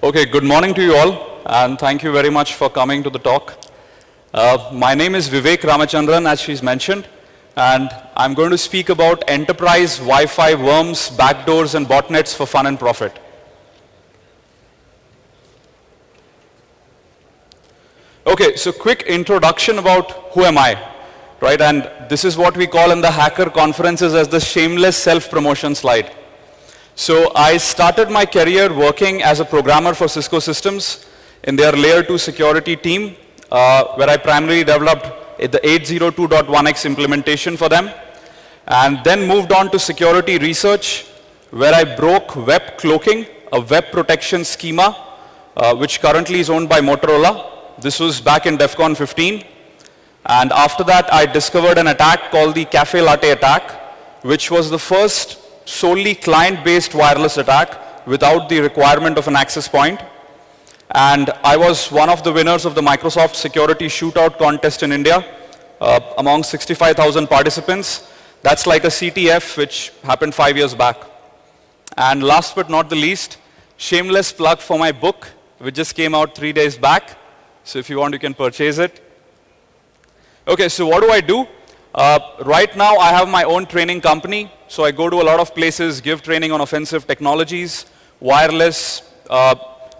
Okay, good morning to you all, and thank you very much for coming to the talk. My name is Vivek Ramachandran, as she's mentioned, and I'm going to speak about enterprise Wi-Fi worms, backdoors, and botnets for fun and profit. Okay, so quick introduction about who am I, right? And this is what we call in the hacker conferences as the shameless self-promotion slide. So I started my career working as a programmer for Cisco Systems in their layer 2 security team, where I primarily developed the 802.1x implementation for them, and then moved on to security research, where I broke web cloaking, a web protection schema, which currently is owned by Motorola. This was back in DEF CON 15. And after that, I discovered an attack called the Cafe Latte attack, which was the first solely client-based wireless attack without the requirement of an access point. And I was one of the winners of the Microsoft Security Shootout contest in India, among 65,000 participants. That's like a CTF, which happened 5 years back. And last but not the least, shameless plug for my book, which just came out 3 days back. So if you want, you can purchase it. Okay, so what do I do? Right now, I have my own training company. So I go to a lot of places, give training on offensive technologies, wireless,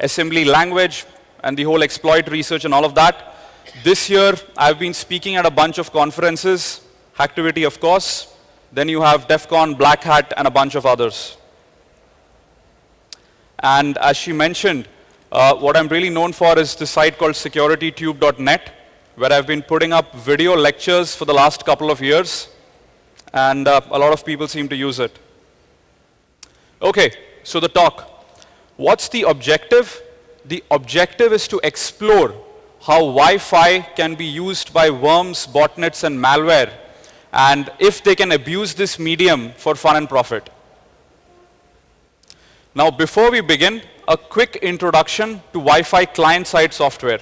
assembly language, and the whole exploit research and all of that. This year, I've been speaking at a bunch of conferences, Hacktivity, of course. Then you have DEF CON, Black Hat, and a bunch of others. And as she mentioned, what I'm really known for is the site called securitytube.net, where I've been putting up video lectures for the last couple of years. And a lot of people seem to use it. Okay, so the talk. What's the objective? The objective is to explore how Wi-Fi can be used by worms, botnets, and malware, and if they can abuse this medium for fun and profit. Now, before we begin, a quick introduction to Wi-Fi client-side software.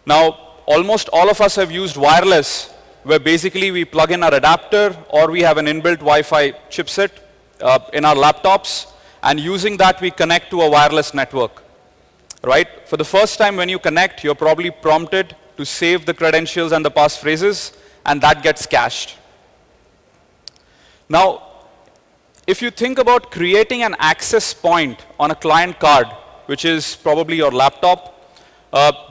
Now, almost all of us have used wireless, where basically we plug in our adapter or we have an inbuilt Wi-Fi chipset in our laptops, and using that we connect to a wireless network, right? For the first time when you connect, you're probably prompted to save the credentials and the passphrases, and that gets cached. Now, if you think about creating an access point on a client card, which is probably your laptop,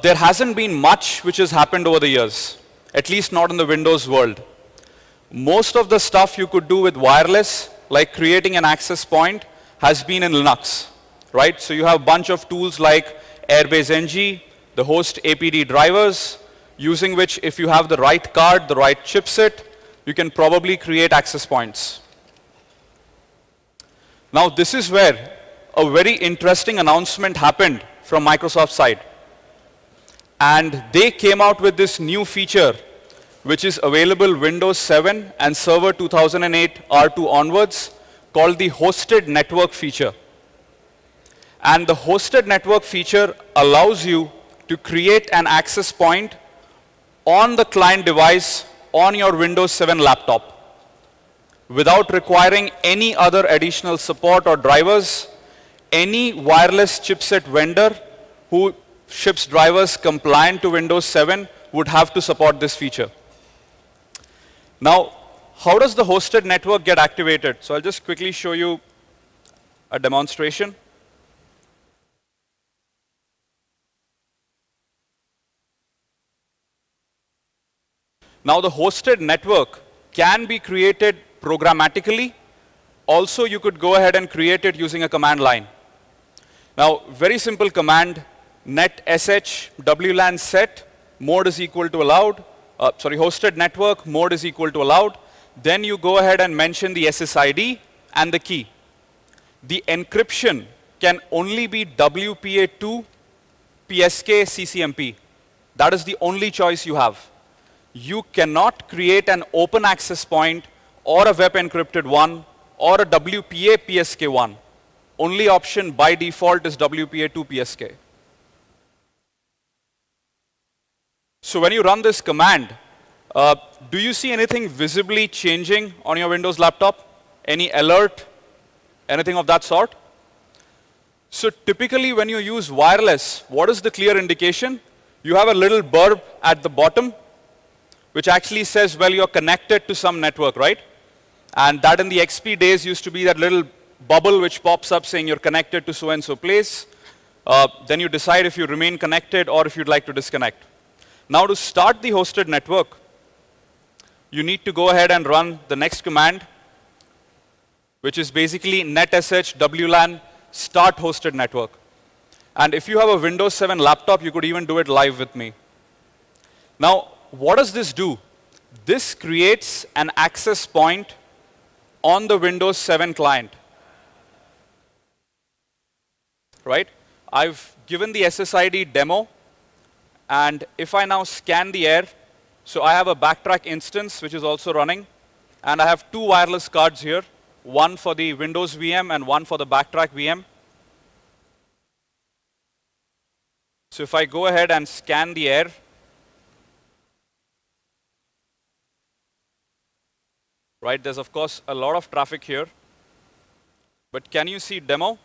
there hasn't been much which has happened over the years. At least not in the Windows world. Most of the stuff you could do with wireless, like creating an access point, has been in Linux, right? So you have a bunch of tools like Airbase NG, the host APD drivers, using which if you have the right card, the right chipset, you can probably create access points. Now this is where a very interesting announcement happened from Microsoft's side. And they came out with this new feature, which is available Windows 7 and Server 2008 R2 onwards, called the hosted network feature. And the hosted network feature allows you to create an access point on the client device on your Windows 7 laptop without requiring any other additional support or drivers. Any wireless chipset vendor who ships drivers compliant to Windows 7 would have to support this feature. Now, how does the hosted network get activated? So I'll just quickly show you a demonstration. Now, the hosted network can be created programmatically. Also, you could go ahead and create it using a command line. Now, very simple command. Net sh wlan set mode is equal to allowed, hosted network mode is equal to allowed. Then you go ahead and mention the SSID and the key. The encryption can only be WPA2 PSK CCMP. That is the only choice you have. You cannot create an open access point or a web encrypted one or a WPA PSK one. Only option by default is WPA2 PSK. So when you run this command, do you see anything visibly changing on your Windows laptop? Any alert? Anything of that sort? So typically when you use wireless, what is the clear indication? You have a little burb at the bottom, which actually says, well, you're connected to some network, right? And that in the XP days used to be that little bubble which pops up saying you're connected to so-and-so place. Then you decide if you remain connected or if you'd like to disconnect. Now to start the hosted network, you need to go ahead and run the next command, which is basically netsh wlan start hosted network. And if you have a Windows 7 laptop, you could even do it live with me. Now, what does this do? This creates an access point on the Windows 7 client. Right? I've given the SSID demo, and if I now scan the air, so I have a backtrack instance which is also running, and I have two wireless cards here, one for the Windows VM and one for the backtrack VM. So if I go ahead and scan the air, right, there's of course a lot of traffic here, but can you see demo?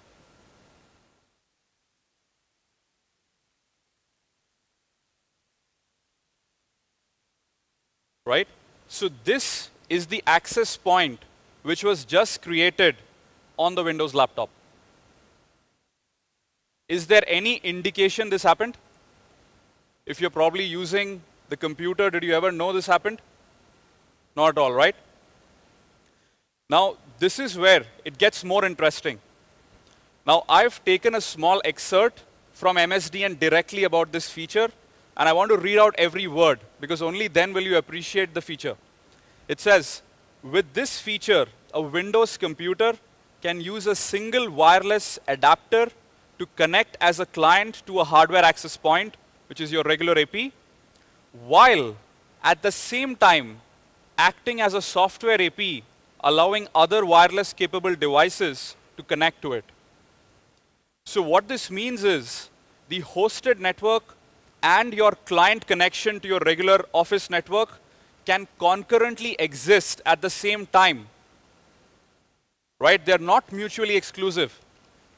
Right? So this is the access point which was just created on the Windows laptop. Is there any indication this happened? If you're probably using the computer, did you ever know this happened? Not at all, right? Now, this is where it gets more interesting. Now, I've taken a small excerpt from MSDN directly about this feature, and I want to read out every word, because only then will you appreciate the feature. It says, with this feature, a Windows computer can use a single wireless adapter to connect as a client to a hardware access point, which is your regular AP, while at the same time acting as a software AP, allowing other wireless capable devices to connect to it. So what this means is the hosted network and your client connection to your regular office network can concurrently exist at the same time. Right? They're not mutually exclusive.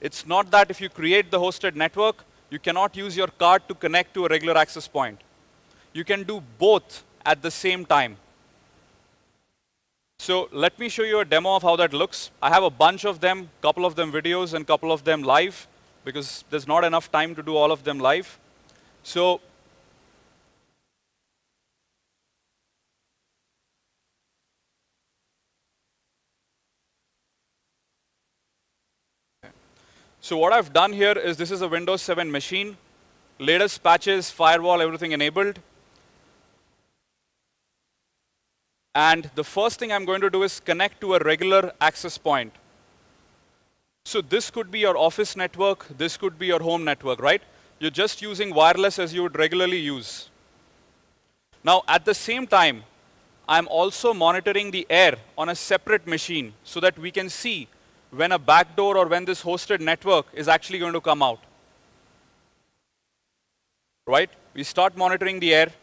It's not that if you create the hosted network, you cannot use your card to connect to a regular access point. You can do both at the same time. So let me show you a demo of how that looks. I have a bunch of them, couple of them videos and couple of them live, because there's not enough time to do all of them live. So what I've done here is this is a Windows 7 machine, latest patches, firewall, everything enabled. And the first thing I'm going to do is connect to a regular access point. So this could be your office network, this could be your home network, right? You're just using wireless as you would regularly use. Now, at the same time, I'm also monitoring the air on a separate machine so that we can see when a backdoor or when this hosted network is actually going to come out. Right? We start monitoring the air.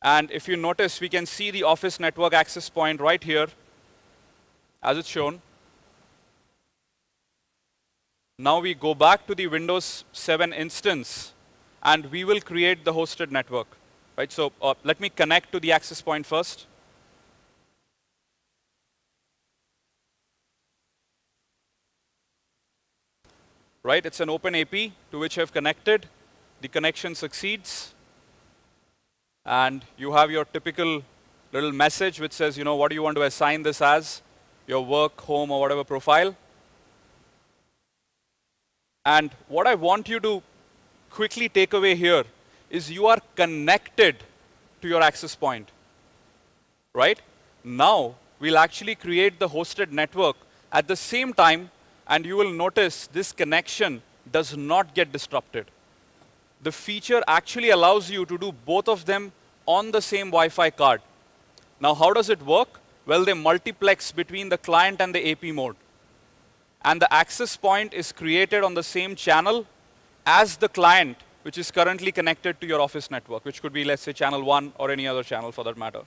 And if you notice, we can see the office network access point right here, as it's shown. Now we go back to the Windows 7 instance, and we will create the hosted network. Right? So let me connect to the access point first. Right? It's an open AP to which I've connected. The connection succeeds. And you have your typical little message which says, you know, what do you want to assign this as? Your work, home, or whatever profile. And what I want you to quickly take away here is you are connected to your access point. Right? Now, we'll actually create the hosted network at the same time, and you will notice this connection does not get disrupted. The feature actually allows you to do both of them on the same Wi-Fi card. Now, how does it work? Well, they multiplex between the client and the AP mode. And the access point is created on the same channel as the client, which is currently connected to your office network, which could be, let's say, channel 1 or any other channel for that matter.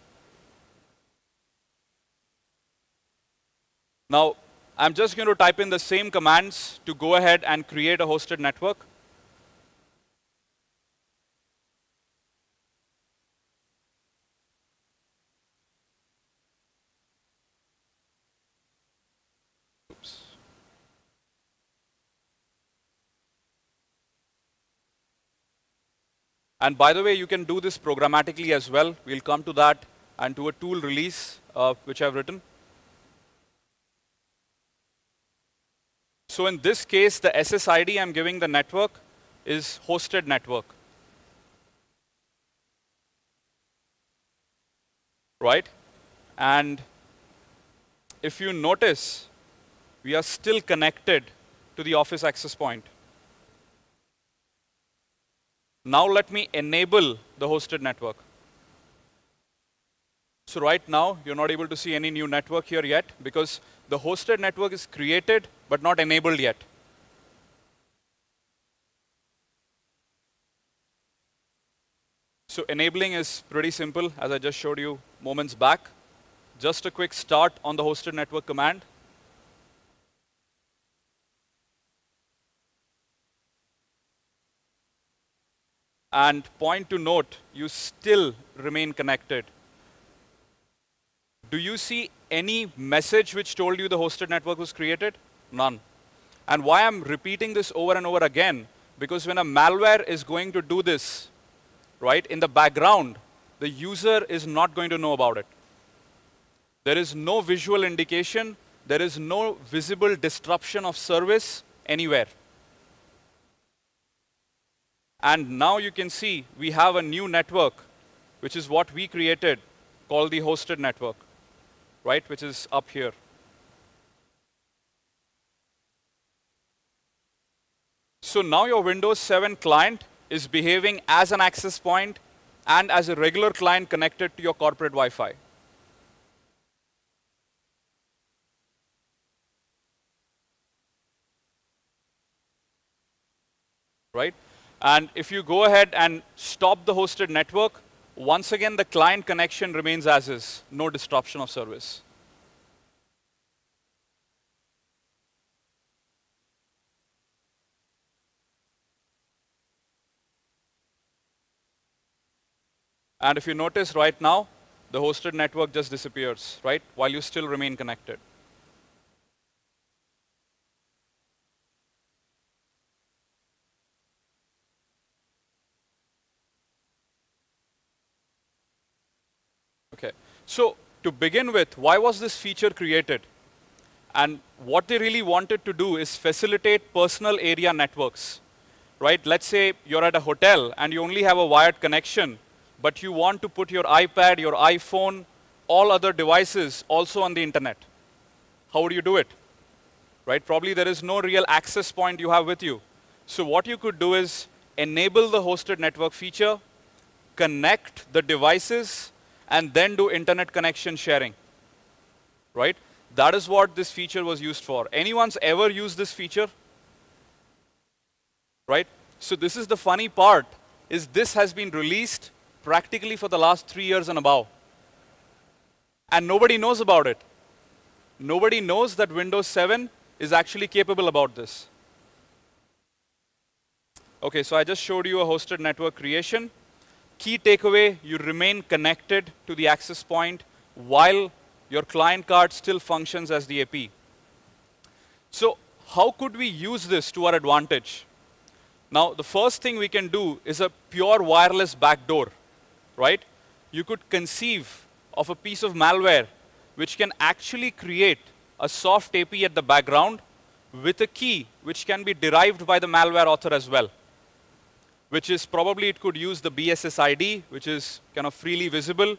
Now, I'm just going to type in the same commands to go ahead and create a hosted network. Oops. And by the way, you can do this programmatically as well. We'll come to that and to a tool release, which I've written. So in this case, the SSID I'm giving the network is hosted network. Right? And if you notice, we are still connected to the office access point. Now let me enable the hosted network. So right now, you're not able to see any new network here yet because the hosted network is created but not enabled yet. So enabling is pretty simple, as I just showed you moments back. Just a quick start on the hosted network command. And point to note, you still remain connected. Do you see any message which told you the hosted network was created? None. And why I'm repeating this over and over again, because when a malware is going to do this, right, in the background, the user is not going to know about it. There is no visual indication, there is no visible disruption of service anywhere. And now you can see we have a new network, which is what we created, called the hosted network, right, which is up here. So now your Windows 7 client is behaving as an access point and as a regular client connected to your corporate Wi-Fi. Right? And if you go ahead and stop the hosted network, once again the client connection remains as is, no disruption of service. And if you notice right now, the hosted network just disappears, right, while you still remain connected. Okay, so to begin with, why was this feature created? And what they really wanted to do is facilitate personal area networks, right? Let's say you're at a hotel and you only have a wired connection, but you want to put your iPad, your iPhone, all other devices also on the internet. How would you do it? Right? Probably there is no real access point you have with you. So what you could do is enable the hosted network feature, connect the devices, and then do internet connection sharing. Right? That is what this feature was used for. Anyone's ever used this feature? Right? So this is the funny part, is this has been released practically for the last 3 years and above. And nobody knows about it. Nobody knows that Windows 7 is actually capable about this. Okay, so I just showed you a hosted network creation. Key takeaway, you remain connected to the access point while your client card still functions as the AP. So how could we use this to our advantage? Now, the first thing we can do is a pure wireless backdoor, right? You could conceive of a piece of malware which can actually create a soft AP at the background with a key which can be derived by the malware author as well, which is probably it could use the BSSID, which is kind of freely visible,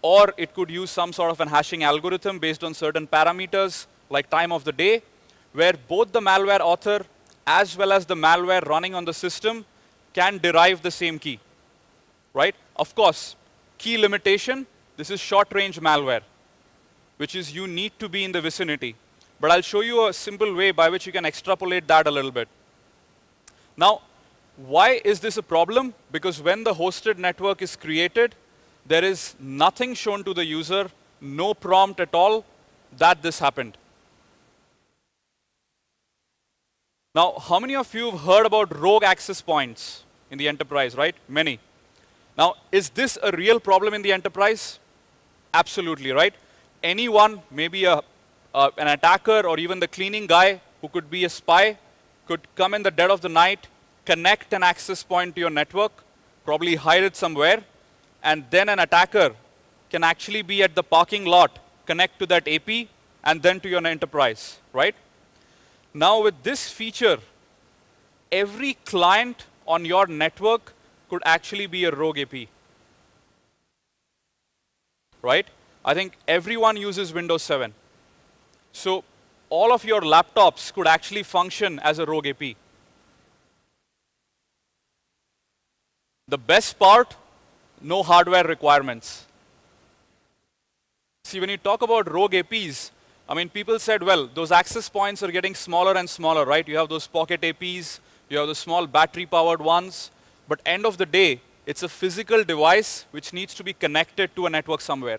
or it could use some sort of an hashing algorithm based on certain parameters like time of the day, where both the malware author as well as the malware running on the system can derive the same key, right? Of course, key limitation, this is short-range malware, which is you need to be in the vicinity. But I'll show you a simple way by which you can extrapolate that a little bit. Now, why is this a problem? Because when the hosted network is created, there is nothing shown to the user, no prompt at all, that this happened. Now, how many of you have heard about rogue access points in the enterprise, right? Many. Now, is this a real problem in the enterprise? Absolutely, right? Anyone, maybe an attacker or even the cleaning guy who could be a spy, could come in the dead of the night, connect an access point to your network, probably hide it somewhere, and then an attacker can actually be at the parking lot, connect to that AP, and then to your enterprise, right? Now with this feature, every client on your network could actually be a rogue AP, right? I think everyone uses Windows 7. So all of your laptops could actually function as a rogue AP. The best part, no hardware requirements. See, when you talk about rogue APs, I mean, people said, well, those access points are getting smaller and smaller, right? You have those pocket APs, you have the small battery-powered ones, but end of the day, it's a physical device which needs to be connected to a network somewhere,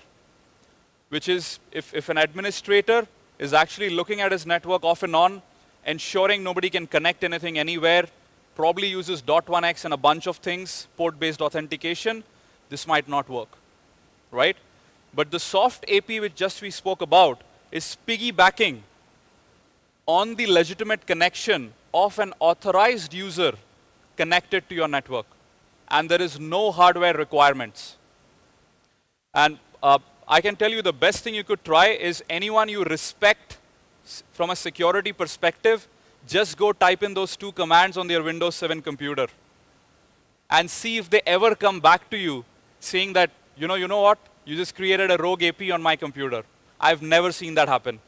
which is, if an administrator is actually looking at his network off and on, ensuring nobody can connect anything anywhere, probably uses .1x and a bunch of things, port-based authentication, this might not work, right? But the soft AP which just we spoke about is piggybacking on the legitimate connection of an authorized user connected to your network. And there is no hardware requirements. And I can tell you the best thing you could try is anyone you respect from a security perspective, just go type in those 2 commands on their Windows 7 computer and see if they ever come back to you saying that, you know what, you just created a rogue AP on my computer. I've never seen that happen.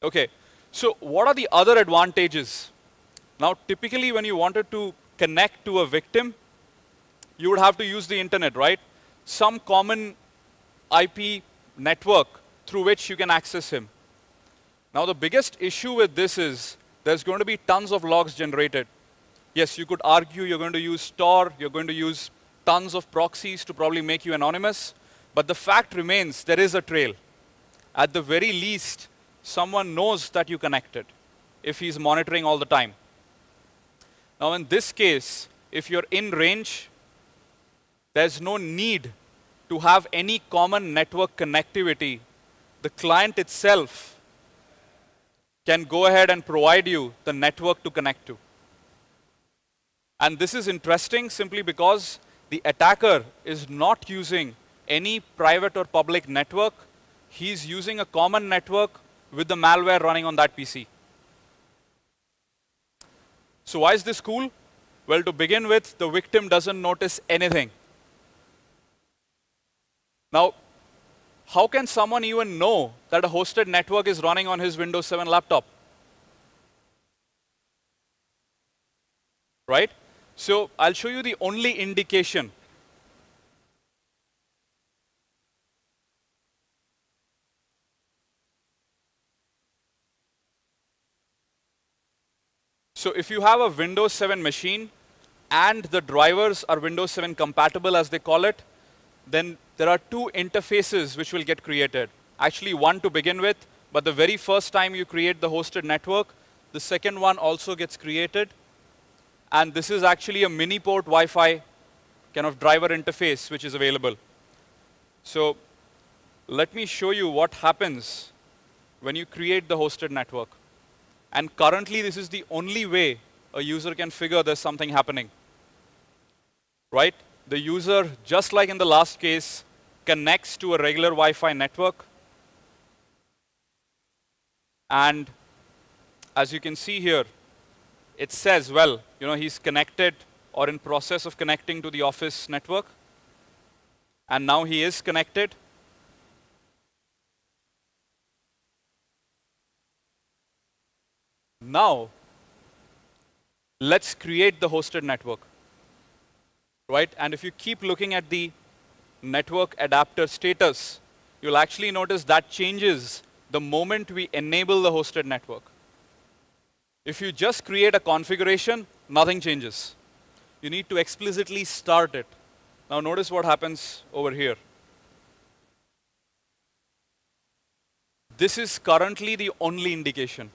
Okay, so what are the other advantages? Now, typically when you wanted to connect to a victim, you would have to use the internet, right? Some common IP network through which you can access him. Now, the biggest issue with this is there's going to be tons of logs generated. Yes, you could argue you're going to use Tor, you're going to use tons of proxies to probably make you anonymous, but the fact remains there is a trail. At the very least, someone knows that you connected if he's monitoring all the time. Now, in this case, if you're in range, there's no need to have any common network connectivity. The client itself can go ahead and provide you the network to connect to. And this is interesting simply because the attacker is not using any private or public network. He's using a common network with the malware running on that PC. So why is this cool? Well, to begin with, the victim doesn't notice anything. Now, how can someone even know that a hosted network is running on his Windows 7 laptop? Right? So I'll show you the only indication. So if you have a Windows 7 machine and the drivers are Windows 7 compatible, as they call it, then there are 2 interfaces which will get created. Actually, 1 to begin with, but the very first time you create the hosted network, the second one also gets created. And this is actually a mini port Wi-Fi kind of driver interface which is available. So let me show you what happens when you create the hosted network. And currently, this is the only way a user can figure there's something happening. Right? The user, just like in the last case, connects to a regular Wi-Fi network. And as you can see here, it says, well, he's connected or in process of connecting to the office network. And now he is connected. Now, let's create the hosted network. Right? And if you keep looking at the network adapter status, you'll actually notice that changes the moment we enable the hosted network. If you just create a configuration, nothing changes. You need to explicitly start it. Now notice what happens over here. This is currently the only indication.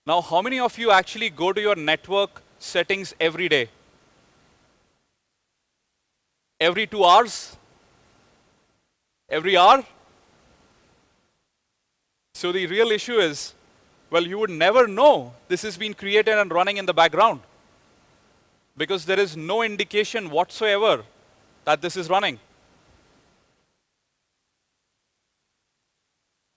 Now, how many of you actually go to your network settings every day? Every 2 hours? Every hour? So the real issue is, well, you would never know this has been created and running in the background because there is no indication whatsoever that this is running.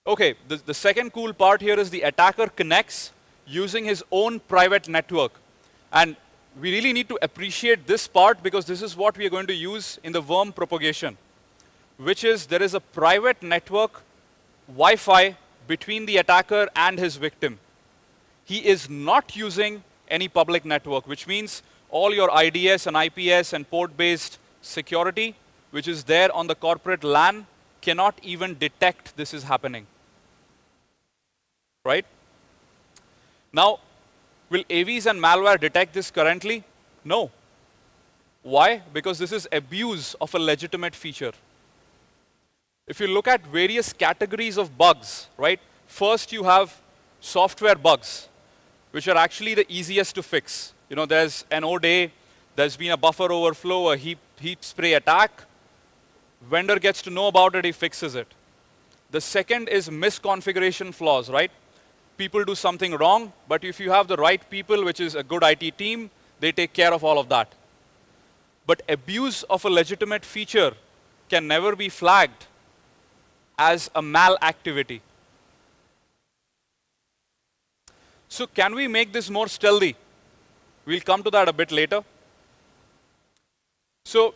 Okay, the second cool part here is the attacker connects using his own private network. And we really need to appreciate this part because this is what we are going to use in the worm propagation, which is there is a private network Wi-Fi between the attacker and his victim. He is not using any public network, which means all your IDS and IPS and port-based security, which is there on the corporate LAN, cannot even detect this is happening. Right? Now, will AVs and malware detect this currently? No. Why? Because this is abuse of a legitimate feature. If you look at various categories of bugs, right? First, you have software bugs, which are actually the easiest to fix. You know, there's an O-day, there's been a buffer overflow, a heap spray attack. Vendor gets to know about it, he fixes it. The second is misconfiguration flaws, right? People do something wrong, but if you have the right people, which is a good IT team, they take care of all of that. But abuse of a legitimate feature can never be flagged as a mal activity. So can we make this more stealthy? We'll come to that a bit later. So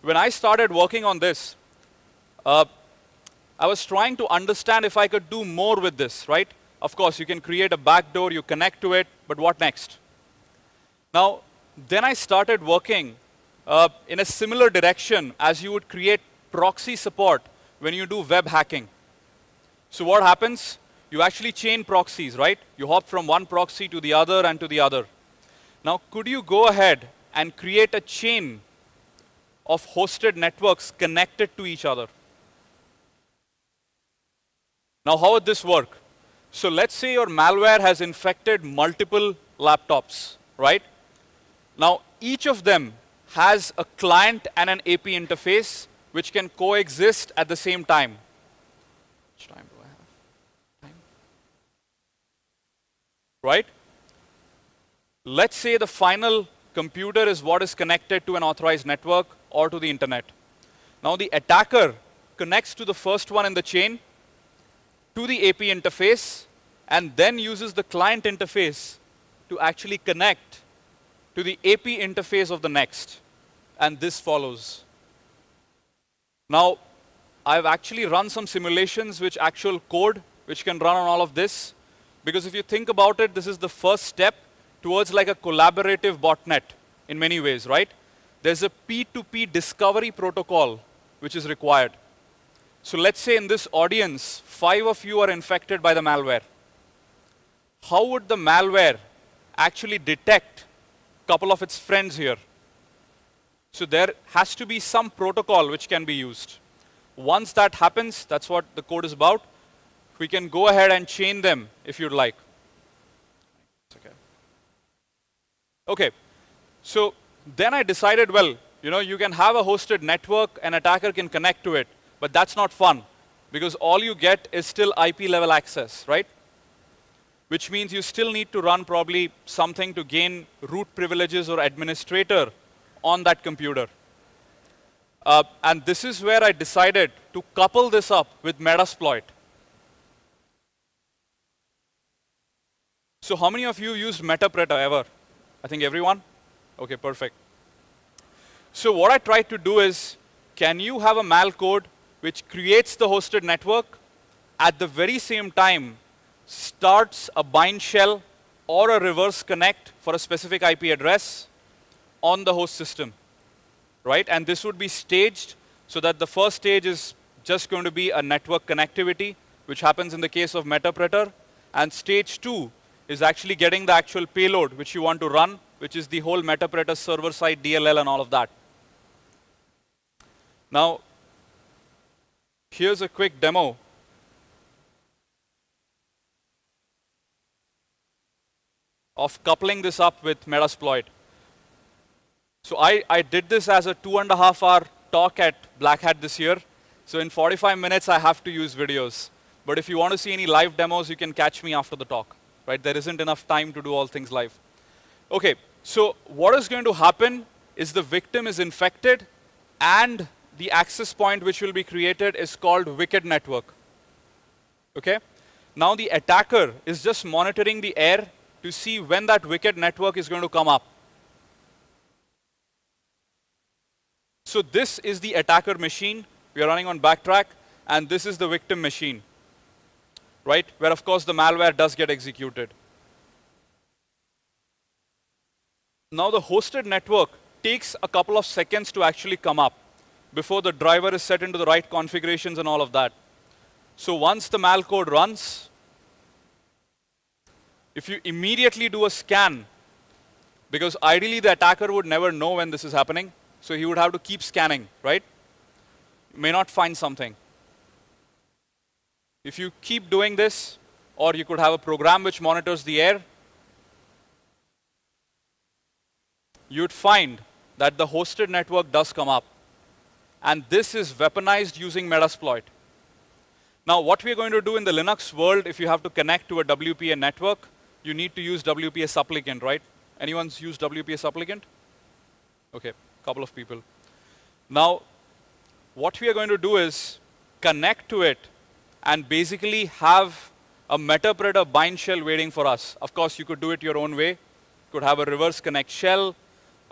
when I started working on this, I was trying to understand if I could do more with this, right? Of course, you can create a backdoor, you connect to it, but what next? Now, then I started working in a similar direction as you would create proxy support when you do web hacking. So what happens? You actually chain proxies, right? You hop from one proxy to the other and to the other. Now, could you go ahead and create a chain of hosted networks connected to each other? Now, how would this work? So let's say your malware has infected multiple laptops, right? Now, each of them has a client and an AP interface which can coexist at the same time. Which time do I have? Time? Right? Let's say the final computer is what is connected to an authorized network or to the internet. Now, the attacker connects to the first one in the chain, to the AP interface, and then uses the client interface to actually connect to the AP interface of the next. And this follows. Now, I've actually run some simulations which actual code which can run on all of this. Because if you think about it, this is the first step towards like a collaborative botnet in many ways, right? There's a P2P discovery protocol which is required. So let's say in this audience, 5 of you are infected by the malware. How would the malware actually detect a couple of its friends here? So there has to be some protocol which can be used. Once that happens, that's what the code is about. We can go ahead and chain them if you'd like. Okay. Okay. So then I decided, well, you know, you can have a hosted network, an attacker can connect to it, but that's not fun because all you get is still IP level access, right? Which means you still need to run probably something to gain root privileges or administrator on that computer. And this is where I decided to couple this up with Metasploit. So how many of you used Meterpreter ever? I think everyone? Okay, perfect. So what I tried to do is, can you have a mal code which creates the hosted network, at the very same time starts a bind shell or a reverse connect for a specific IP address on the host system, right? And this would be staged so that the first stage is just going to be a network connectivity, which happens in the case of Meterpreter, and stage 2 is actually getting the actual payload which you want to run, which is the whole Meterpreter server-side DLL and all of that. Now, here's a quick demo. of coupling this up with Metasploit. So I did this as a 2.5-hour talk at Black Hat this year. So in 45 minutes, I have to use videos. But if you want to see any live demos, you can catch me after the talk. Right? There isn't enough time to do all things live. OK, so what is going to happen is the victim is infected, and the access point which will be created is called wicked network. OK? Now the attacker is just monitoring the air to see when that wicked network is going to come up. So this is the attacker machine. We are running on backtrack, and this is the victim machine, right? Where, of course, the malware does get executed. Now the hosted network takes a couple of seconds to actually come up before the driver is set into the right configurations and all of that. So once the malcode runs, if you immediately do a scan, because ideally the attacker would never know when this is happening, so he would have to keep scanning, right? You may not find something. If you keep doing this, or you could have a program which monitors the air, you'd find that the hosted network does come up. And this is weaponized using Metasploit. Now, what we're going to do in the Linux world, if you have to connect to a WPA network, you need to use WPA supplicant, right? Anyone's used WPA supplicant? OK, a couple of people. Now, what we are going to do is connect to it and basically have a Meterpreter bind shell waiting for us. Of course, you could do it your own way. You could have a reverse connect shell.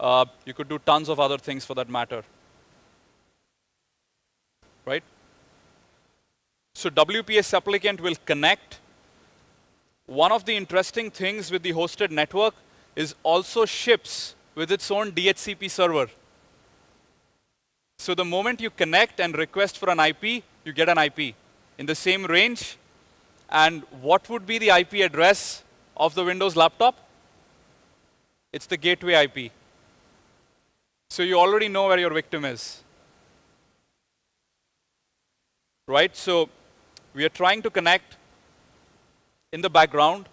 You could do tons of other things for that matter. Right? So WPA supplicant will connect. One of the interesting things with the hosted network is also ships with its own DHCP server. So the moment you connect and request for an IP, you get an IP in the same range. And what would be the IP address of the Windows laptop? It's the gateway IP. So you already know where your victim is. Right? So we are trying to connect in the background,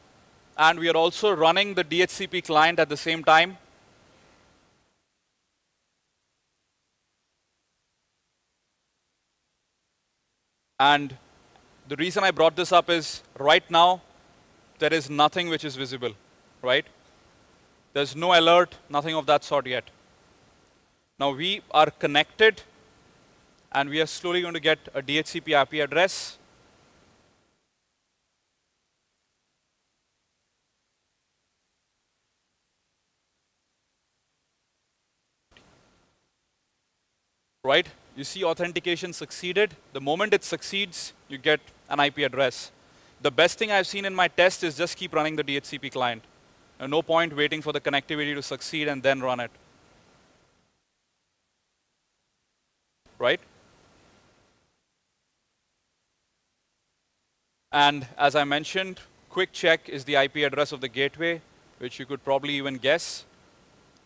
and we are also running the DHCP client at the same time. And the reason I brought this up is right now, there is nothing which is visible, right? There's no alert, nothing of that sort yet. Now we are connected, and we are slowly going to get a DHCP IP address. Right? You see authentication succeeded. The moment it succeeds, you get an IP address. The best thing I've seen in my test is just keep running the DHCP client. And no point waiting for the connectivity to succeed and then run it. Right? And as I mentioned, quick check is the IP address of the gateway, which you could probably even guess.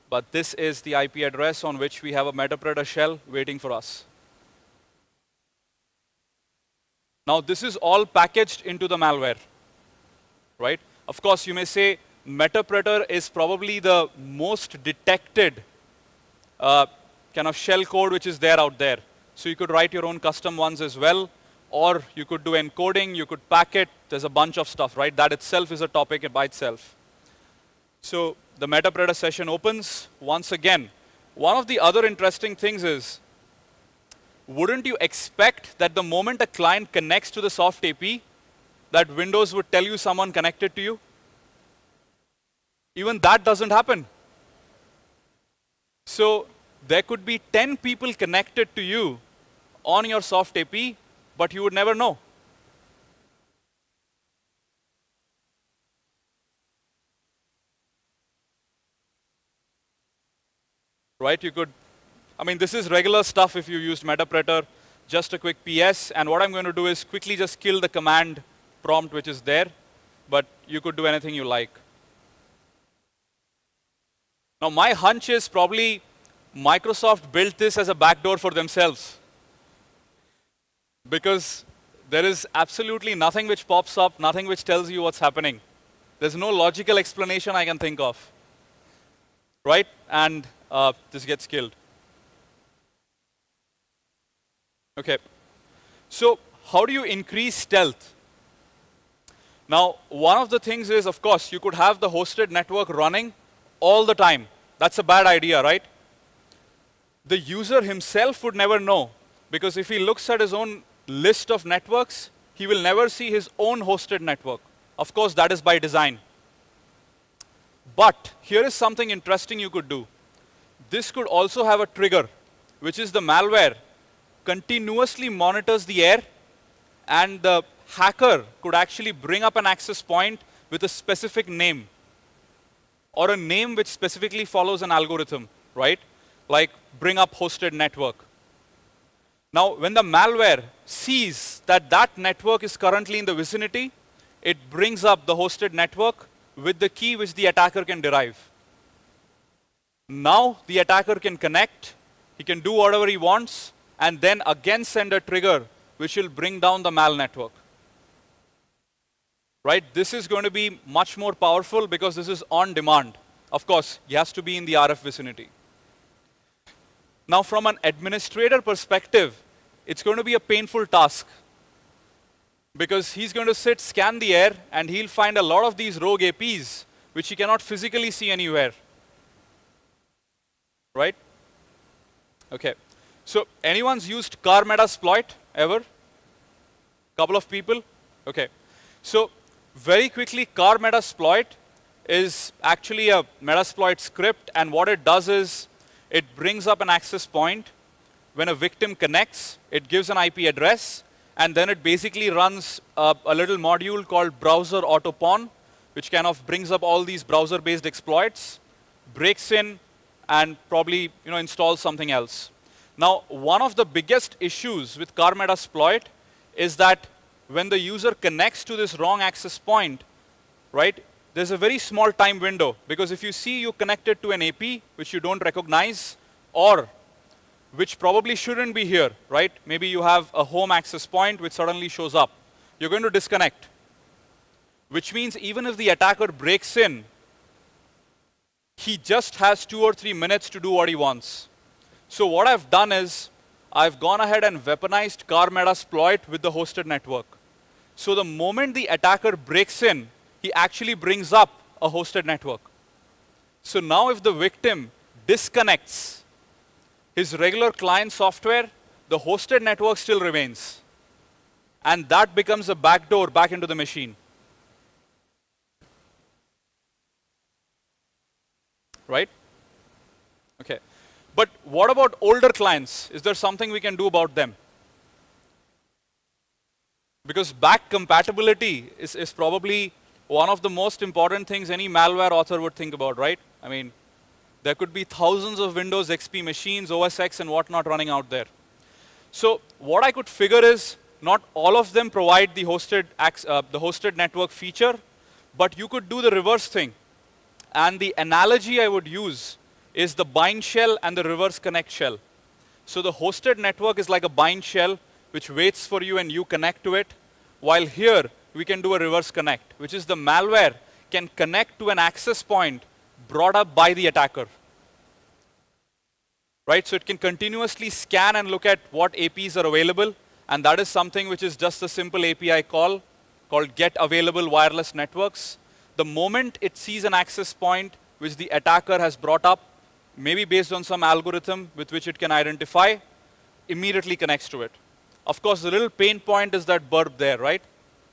But this is the IP address on which we have a Meterpreter shell waiting for us. Now, this is all packaged into the malware, right? Of course, you may say Meterpreter is probably the most detected kind of shell code which is there out there. So you could write your own custom ones as well, or you could do encoding, you could pack it. There's a bunch of stuff, right? That itself is a topic by itself. So the Meterpreter session opens once again. One of the other interesting things is, wouldn't you expect that the moment a client connects to the soft AP, that Windows would tell you someone connected to you? Even that doesn't happen. So there could be 10 people connected to you on your soft AP, but you would never know. Right? You could, I mean, this is regular stuff if you used Meterpreter. Just a quick PS. And what I'm going to do is quickly just kill the command prompt which is there. But you could do anything you like. Now, my hunch is probably Microsoft built this as a backdoor for themselves. Because there is absolutely nothing which pops up, nothing which tells you what's happening. There's no logical explanation I can think of, right? And this gets killed. Okay. So how do you increase stealth? Now, one of the things is, of course, you could have the hosted network running all the time. That's a bad idea, right? The user himself would never know, because if he looks at his own list of networks, he will never see his own hosted network. Of course, that is by design. But here is something interesting you could do. This could also have a trigger, which is the malware continuously monitors the air, and the hacker could actually bring up an access point with a specific name, or a name which specifically follows an algorithm, right? Like bring up hosted network. Now, when the malware sees that that network is currently in the vicinity, it brings up the hosted network with the key which the attacker can derive. Now, the attacker can connect, he can do whatever he wants, and then again send a trigger which will bring down the mal network. Right? This is going to be much more powerful because this is on demand. Of course, he has to be in the RF vicinity. Now, from an administrator perspective, it's going to be a painful task, because he's going to sit, scan the air, and he'll find a lot of these rogue APs which he cannot physically see anywhere. Right? Okay. So anyone's used car metasploit ever? Couple of people? Okay. So very quickly, car metasploit is actually a metasploit script, and what it does is it brings up an access point. When a victim connects, it gives an IP address, and then it basically runs a little module called browser autopawn, which kind of brings up all these browser-based exploits, breaks in, and probably installs something else. Now, one of the biggest issues with car metasploit is that when the user connects to this wrong access point, right, there's a very small time window, because if you see you connected to an AP which you don't recognize, or which probably shouldn't be here, right? Maybe you have a home access point which suddenly shows up. You're going to disconnect, which means even if the attacker breaks in, he just has 2 or 3 minutes to do what he wants. So what I've done is, I've gone ahead and weaponized car metasploit with the hosted network. So the moment the attacker breaks in, he actually brings up a hosted network. So now if the victim disconnects his regular client software, the hosted network still remains. And that becomes a backdoor back into the machine. Right? Okay. But what about older clients? Is there something we can do about them? Because back compatibility is probably one of the most important things any malware author would think about, right? I mean, there could be thousands of Windows XP machines, OS X and whatnot running out there. So what I could figure is, not all of them provide the hosted network feature, but you could do the reverse thing. And the analogy I would use is the bind shell and the reverse connect shell. So the hosted network is like a bind shell which waits for you and you connect to it, while here we can do a reverse connect, which is the malware can connect to an access point brought up by the attacker. Right? So it can continuously scan and look at what APs are available, and that is something which is just a simple API call called get available wireless networks. The moment it sees an access point which the attacker has brought up, maybe based on some algorithm with which it can identify, immediately connects to it. Of course, the little pain point is that burp there, right?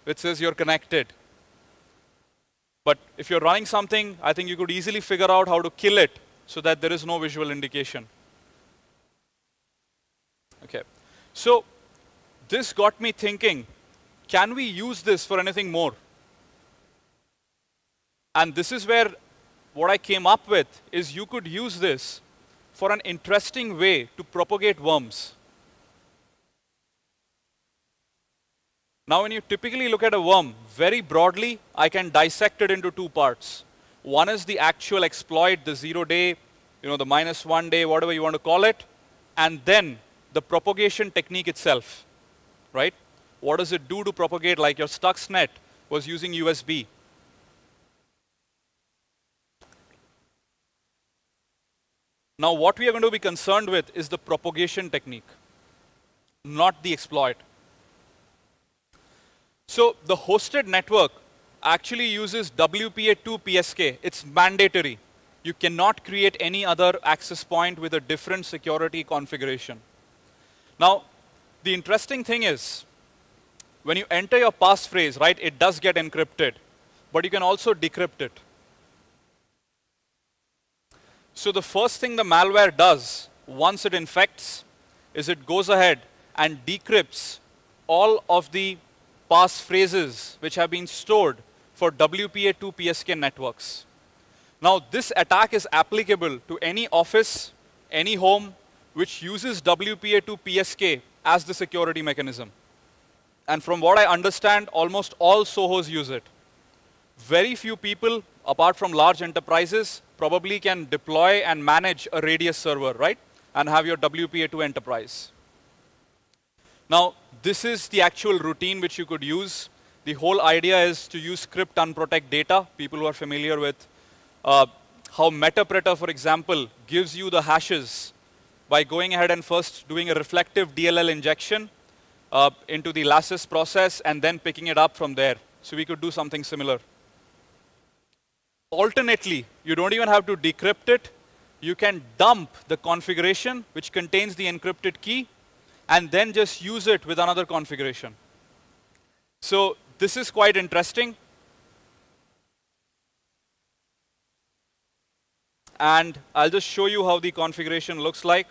Which says you're connected. But if you're running something, I think you could easily figure out how to kill it so that there is no visual indication. Okay. So this got me thinking, can we use this for anything more? And this is where what I came up with is you could use this for an interesting way to propagate worms. Now, when you typically look at a worm, very broadly, I can dissect it into two parts. One is the actual exploit, the 0 day, the -1 day, whatever you want to call it, and then the propagation technique itself, right? What does it do to propagate? Like your Stuxnet was using USB. Now, what we are going to be concerned with is the propagation technique, not the exploit. So the hosted network actually uses WPA2 PSK. It's mandatory. You cannot create any other access point with a different security configuration. Now, the interesting thing is, when you enter your passphrase, right, it does get encrypted, but you can also decrypt it. So the first thing the malware does, once it infects, is it goes ahead and decrypts all of the passphrases which have been stored for WPA2 PSK networks. Now, this attack is applicable to any office, any home, which uses WPA2 PSK as the security mechanism. And from what I understand, almost all SOHOs use it. Very few people, apart from large enterprises, probably can deploy and manage a Radius server, right? And have your WPA2 enterprise. Now, this is the actual routine which you could use. The whole idea is to use crypt unprotect data. People who are familiar with how Meterpreter, for example, gives you the hashes by going ahead and first doing a reflective DLL injection into the lasses process and then picking it up from there. So we could do something similar. Alternately, you don't even have to decrypt it. You can dump the configuration which contains the encrypted key and then just use it with another configuration. So this is quite interesting. And I'll just show you how the configuration looks like.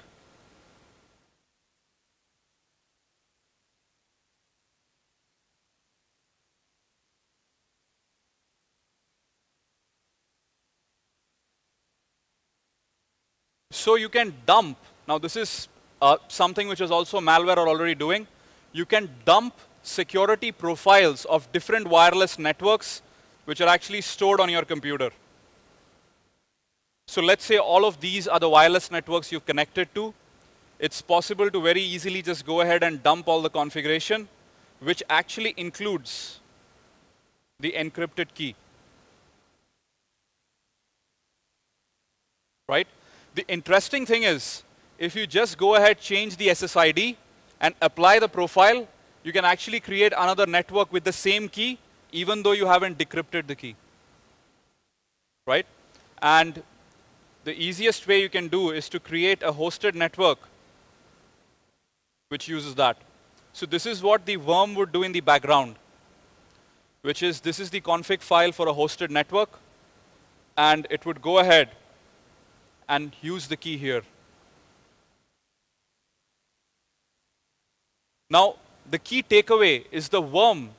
So you can dump, now this is something which is also malware are already doing. You can dump security profiles of different wireless networks which are actually stored on your computer. So let's say all of these are the wireless networks you've connected to. It's possible to very easily just go ahead and dump all the configuration, which actually includes the encrypted key. Right? The interesting thing is, if you just go ahead, change the SSID, and apply the profile, you can actually create another network with the same key, even though you haven't decrypted the key. Right? And the easiest way you can do is to create a hosted network which uses that. So this is what the worm would do in the background, which is this is the config file for a hosted network, and it would go ahead and use the key here. Now, the key takeaway is the worm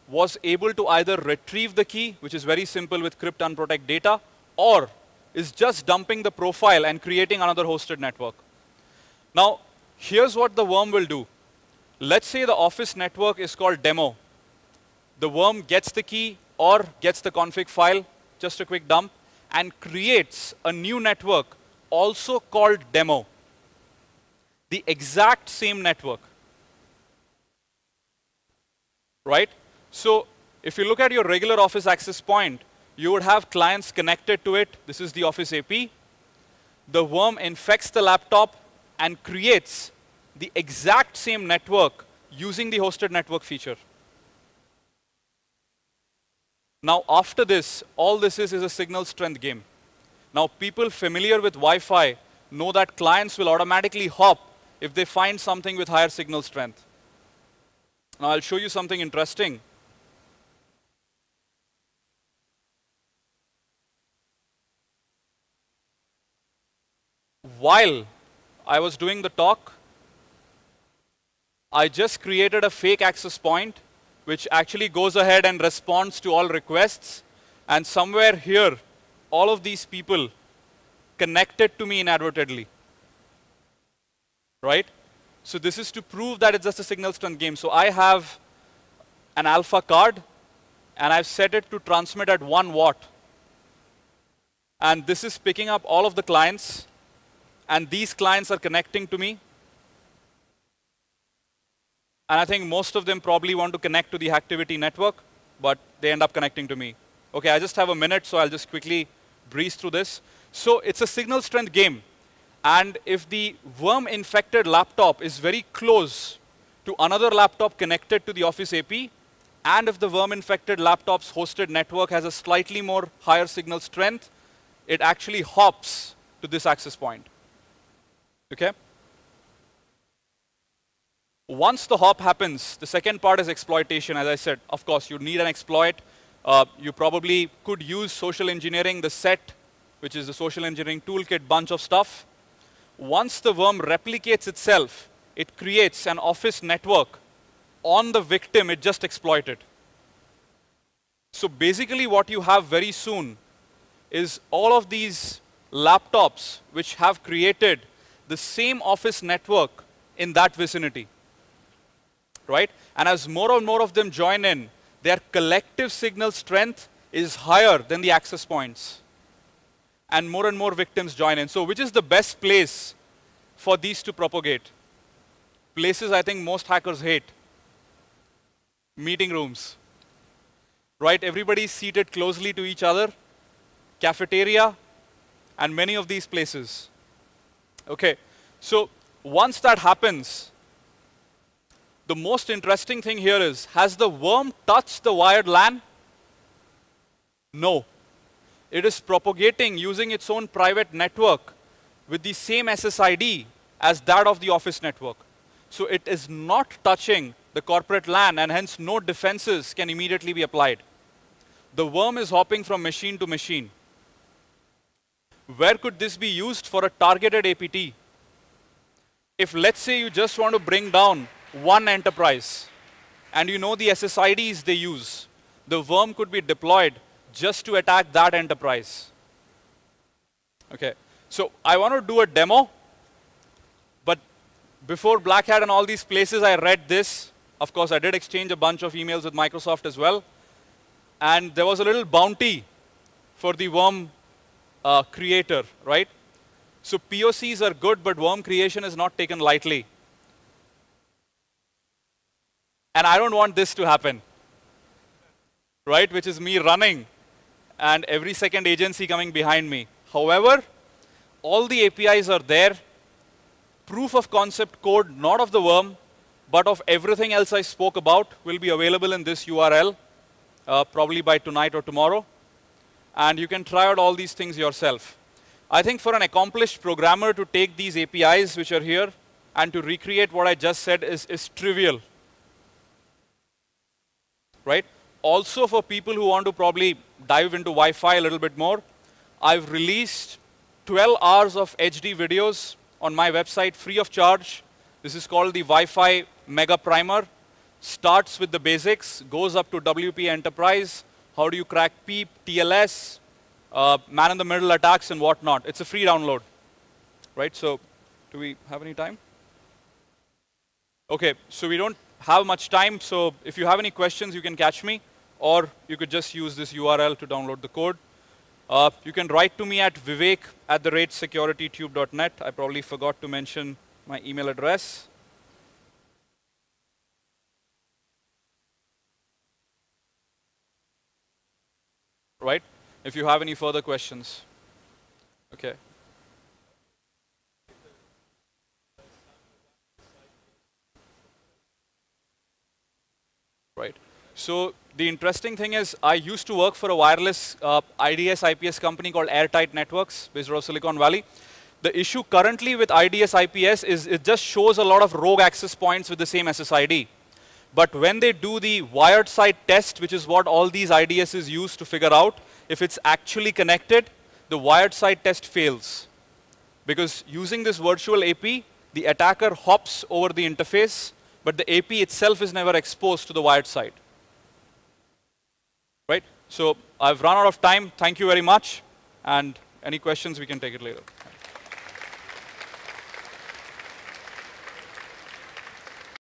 was able to either retrieve the key, which is very simple with crypt unprotect data, or is just dumping the profile and creating another hosted network. Now, here's what the worm will do. Let's say the office network is called demo. The worm gets the key or gets the config file, just a quick dump, and creates a new network also called demo. The exact same network. Right? So if you look at your regular Office access point, you would have clients connected to it. This is the Office AP. The worm infects the laptop and creates the exact same network using the hosted network feature. Now, after this, all this is a signal strength game. Now, people familiar with Wi-Fi know that clients will automatically hop if they find something with higher signal strength. Now, I'll show you something interesting. While I was doing the talk, I just created a fake access point which actually goes ahead and responds to all requests. And somewhere here, all of these people connected to me inadvertently. Right? So this is to prove that it's just a signal strength game. So I have an alpha card, and I've set it to transmit at 1 watt. And this is picking up all of the clients, and these clients are connecting to me. And I think most of them probably want to connect to the Hacktivity network, but they end up connecting to me. Okay, I just have a minute, so I'll just quickly breeze through this. So it's a signal strength game. And if the worm-infected laptop is very close to another laptop connected to the Office AP, and if the worm-infected laptop's hosted network has a slightly more higher signal strength, it actually hops to this access point. Okay? Once the hop happens, the second part is exploitation. As I said, of course, you need an exploit. You probably could use social engineering, the set, which is the social engineering toolkit bunch of stuff. Once the worm replicates itself, it creates an Office network on the victim it just exploited. So basically what you have very soon is all of these laptops which have created the same Office network in that vicinity. Right? And as more and more of them join in, their collective signal strength is higher than the access points. And more victims join in. So which is the best place for these to propagate? Places I think most hackers hate. Meeting rooms. Right? Everybody is seated closely to each other. Cafeteria, and many of these places. Okay. So once that happens, the most interesting thing here is, has the worm touched the wired LAN? No. It is propagating using its own private network with the same SSID as that of the Office network. So it is not touching the corporate LAN, and hence no defenses can immediately be applied. The worm is hopping from machine to machine. Where could this be used for a targeted APT? If let's say you just want to bring down one enterprise, and you know the SSIDs they use, the worm could be deployed just to attack that enterprise. Okay, so I want to do a demo, but before Black Hat and all these places, I read this. Of course, I did exchange a bunch of emails with Microsoft as well, and there was a little bounty for the worm creator, right? So POCs are good, but worm creation is not taken lightly. And I don't want this to happen, right? Which is me running and every second agency coming behind me. However, all the APIs are there. Proof of concept code, not of the worm, but of everything else I spoke about, will be available in this URL, probably by tonight or tomorrow. And you can try out all these things yourself. I think for an accomplished programmer to take these APIs which are here and to recreate what I just said is trivial. Right? Also for people who want to probably dive into Wi-Fi a little bit more, I've released 12 hours of HD videos on my website free of charge. This is called the Wi-Fi Mega Primer. Starts with the basics, goes up to WP Enterprise, how do you crack PEEP, TLS, man-in-the-middle attacks and whatnot. It's a free download. Right? So do we have any time? Okay, so we don't have much time, so if you have any questions, you can catch me, or you could just use this URL to download the code. You can write to me at vivek@securitytube.net. I probably forgot to mention my email address. Right? If you have any further questions. Okay. Right. So the interesting thing is, I used to work for a wireless IDS IPS company called Airtight Networks, based out of Silicon Valley. The issue currently with IDS IPS is it just shows a lot of rogue access points with the same SSID. But when they do the wired side test, which is what all these IDSs use to figure out if it's actually connected, the wired side test fails. Because using this virtual AP, the attacker hops over the interface, but the AP itself is never exposed to the wired side. Right? So I've run out of time. Thank you very much. And any questions, we can take it later.